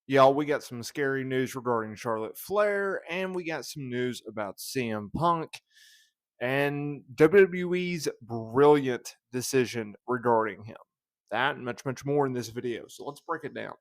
Y'all, we got some scary news regarding Charlotte Flair, and we got some news about CM Punk and WWE's brilliant decision regarding him. That and much, much more in this video. So let's break it down.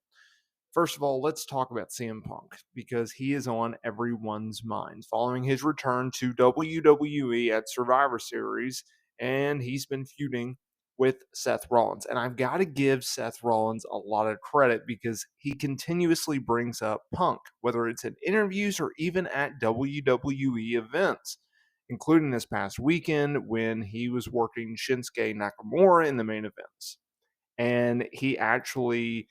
First of all, let's talk about CM Punk because he is on everyone's minds following his return to WWE at Survivor Series, and he's been feuding with Seth Rollins. And I've got to give Seth Rollins a lot of credit because he continuously brings up Punk, whether it's in interviews or even at WWE events, including this past weekend when he was working Shinsuke Nakamura in the main events. And he actually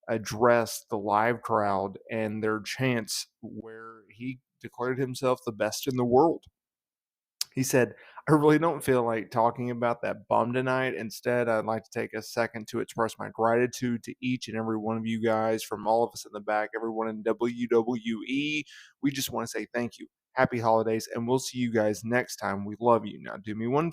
addressed the live crowd and their chants where he declared himself the best in the world. He said, I really don't feel like talking about that bum tonight. Instead, I'd like to take a second to express my gratitude to each and every one of you guys, from all of us in the back, everyone in WWE. We just want to say thank you. Happy holidays, and we'll see you guys next time. We love you. Now, do me one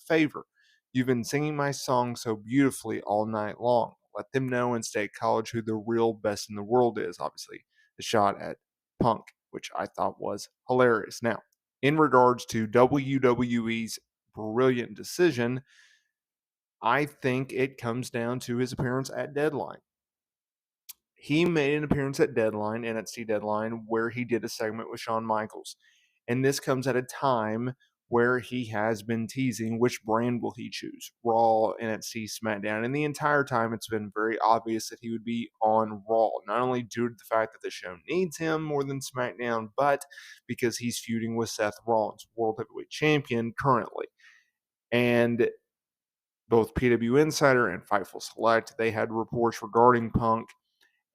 favor. You've been singing my song so beautifully all night long. Let them know in State College who the real best in the world is. Obviously, the shot at Punk, which I thought was hilarious. Now, in regards to WWE's brilliant decision, I think it comes down to his appearance at Deadline. He made an appearance at Deadline, NXT Deadline, where he did a segment with Shawn Michaels. And this comes at a time where he has been teasing which brand will he choose, Raw, NXT, SmackDown. And the entire time it's been very obvious that he would be on Raw, not only due to the fact that the show needs him more than SmackDown, but because he's feuding with Seth Rollins, World Heavyweight Champion currently. And both PW Insider and Fightful Select, they had reports regarding Punk,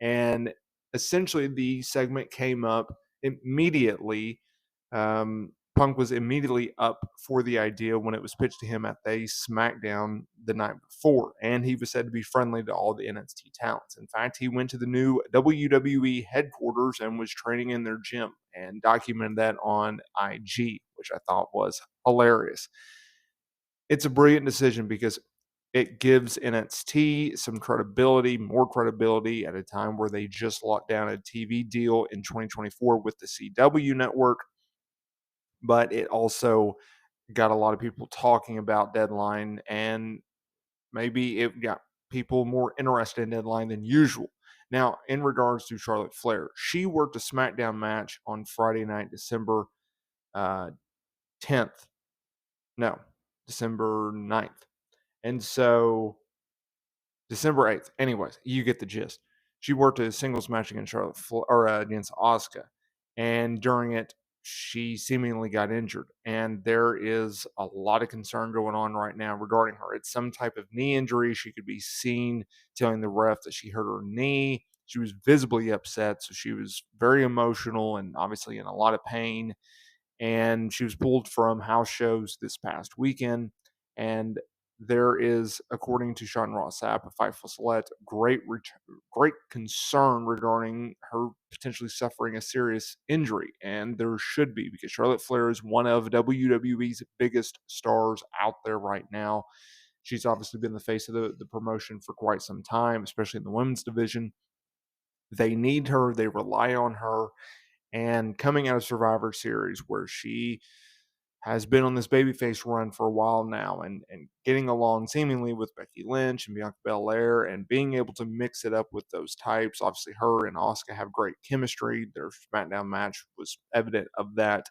and essentially the segment came up immediately. Punk was immediately up for the idea when it was pitched to him at the SmackDown the night before, and he was said to be friendly to all the NXT talents. In fact, he went to the new WWE headquarters and was training in their gym and documented that on IG, which I thought was hilarious. It's a brilliant decision because it gives NXT some credibility, more credibility at a time where they just locked down a TV deal in 2024 with the CW network. But it also got a lot of people talking about Deadline, and maybe it got people more interested in Deadline than usual. Now, in regards to Charlotte Flair, she worked a SmackDown match on Friday night, December uh, 10th. No, December 9th. And so December 8th. Anyways, you get the gist. She worked a singles match against against Asuka, and during it, she seemingly got injured. And there is a lot of concern going on right now regarding her. It's some type of knee injury. She could be seen telling the ref that she hurt her knee. She was visibly upset, so she was very emotional and obviously in a lot of pain. And she was pulled from house shows this past weekend. And there is, according to Sean Ross Sapp of Fightful Select, great concern regarding her potentially suffering a serious injury, and there should be, because Charlotte Flair is one of WWE's biggest stars out there right now. She's obviously been the face of the promotion for quite some time, especially in the women's division. They need her. They rely on her. And coming out of Survivor Series, where she has been on this babyface run for a while now, and getting along seemingly with Becky Lynch and Bianca Belair, and being able to mix it up with those types. Obviously, her and Asuka have great chemistry. Their SmackDown match was evident of that.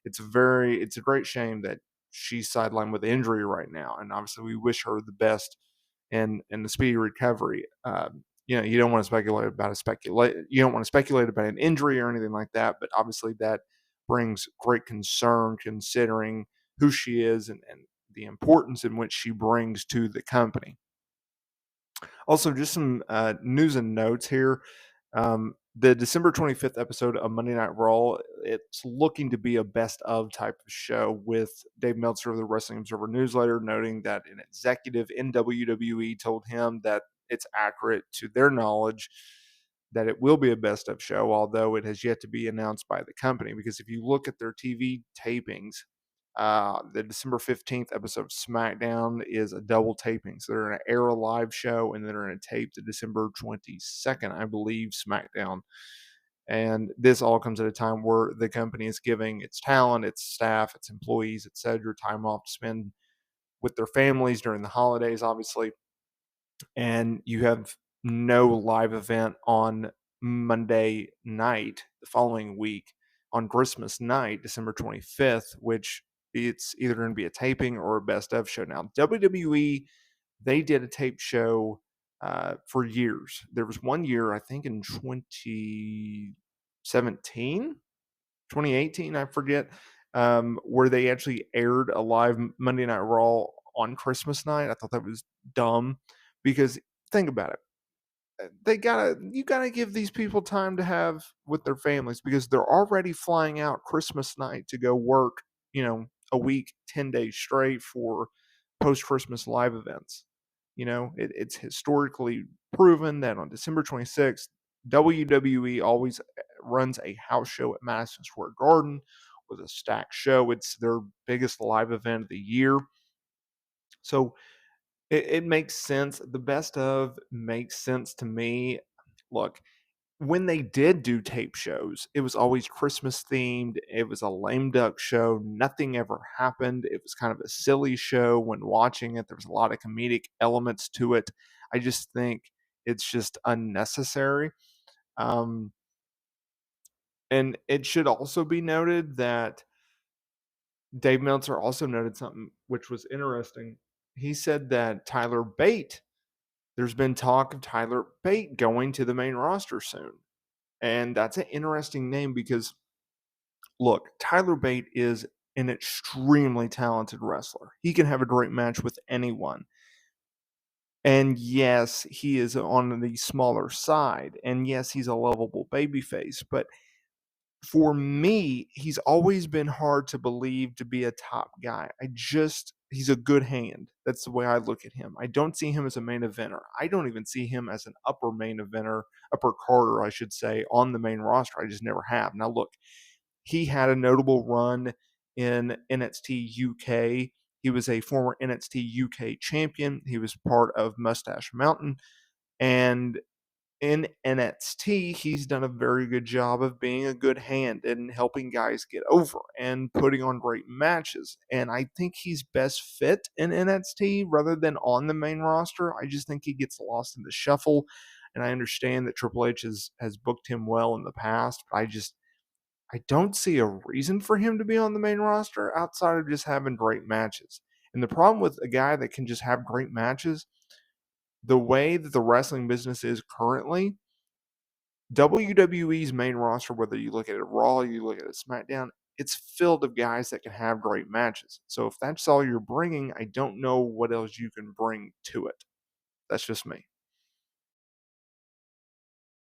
It's a great shame that she's sidelined with injury right now, and obviously we wish her the best and the speedy recovery. You don't want to You don't want to speculate about an injury or anything like that, but obviously that brings great concern considering who she is and the importance in which she brings to the company. Also, just some news and notes here. The December 25th episode of Monday Night Raw, it's looking to be a best of type of show, with Dave Meltzer of the Wrestling Observer newsletter noting that an executive in WWE told him that it's accurate to their knowledge that it will be a best of show, although it has yet to be announced by the company. Because if you look at their TV tapings, The December 15th episode of SmackDown is a double taping. So they're going to air a live show and then they're going to tape the December 22nd, I believe, SmackDown. And this all comes at a time where the company is giving its talent, its staff, its employees, etc., time off to spend with their families during the holidays, obviously. And you have no live event on Monday night the following week on Christmas night, December 25th, which it's either going to be a taping or a best of show. Now, WWE, they did a tape show for years. There was one year, I think in 2017, 2018, I forget, where they actually aired a live Monday Night Raw on Christmas night. I thought that was dumb because think about it. You gotta give these people time to have with their families because they're already flying out Christmas night to go work, a week, 10 days straight for post Christmas live events. It's historically proven that on December 26th, WWE always runs a house show at Madison Square Garden with a stacked show. It's their biggest live event of the year. So it makes sense. The best of makes sense to me. Look, when they did do tape shows, it was always Christmas themed. It was a lame duck show. Nothing ever happened. It was kind of a silly show when watching it. There was a lot of comedic elements to it. I just think it's just unnecessary. Um, and it should also be noted that Dave Meltzer also noted something which was interesting. He said that there's been talk of Tyler Bate going to the main roster soon. And that's an interesting name because, look, Tyler Bate is an extremely talented wrestler. He can have a great match with anyone. And yes, he is on the smaller side. And yes, he's a lovable babyface. But for me, he's always been hard to believe to be a top guy. He's a good hand. That's the way I look at him. I don't see him as a main eventer. I don't even see him as an upper carder, I should say, on the main roster. I just never have. Now, look, he had a notable run in NXT UK. He was a former NXT UK champion. He was part of Mustache Mountain. And in NXT, he's done a very good job of being a good hand and helping guys get over and putting on great matches. And I think he's best fit in NXT rather than on the main roster. I just think he gets lost in the shuffle. And I understand that Triple H has booked him well in the past, but I don't see a reason for him to be on the main roster outside of just having great matches. And the problem with a guy that can just have great matches, the way that the wrestling business is currently, WWE's main roster, whether you look at it Raw, you look at it SmackDown, it's filled of guys that can have great matches. So if that's all you're bringing, I don't know what else you can bring to it. That's just me.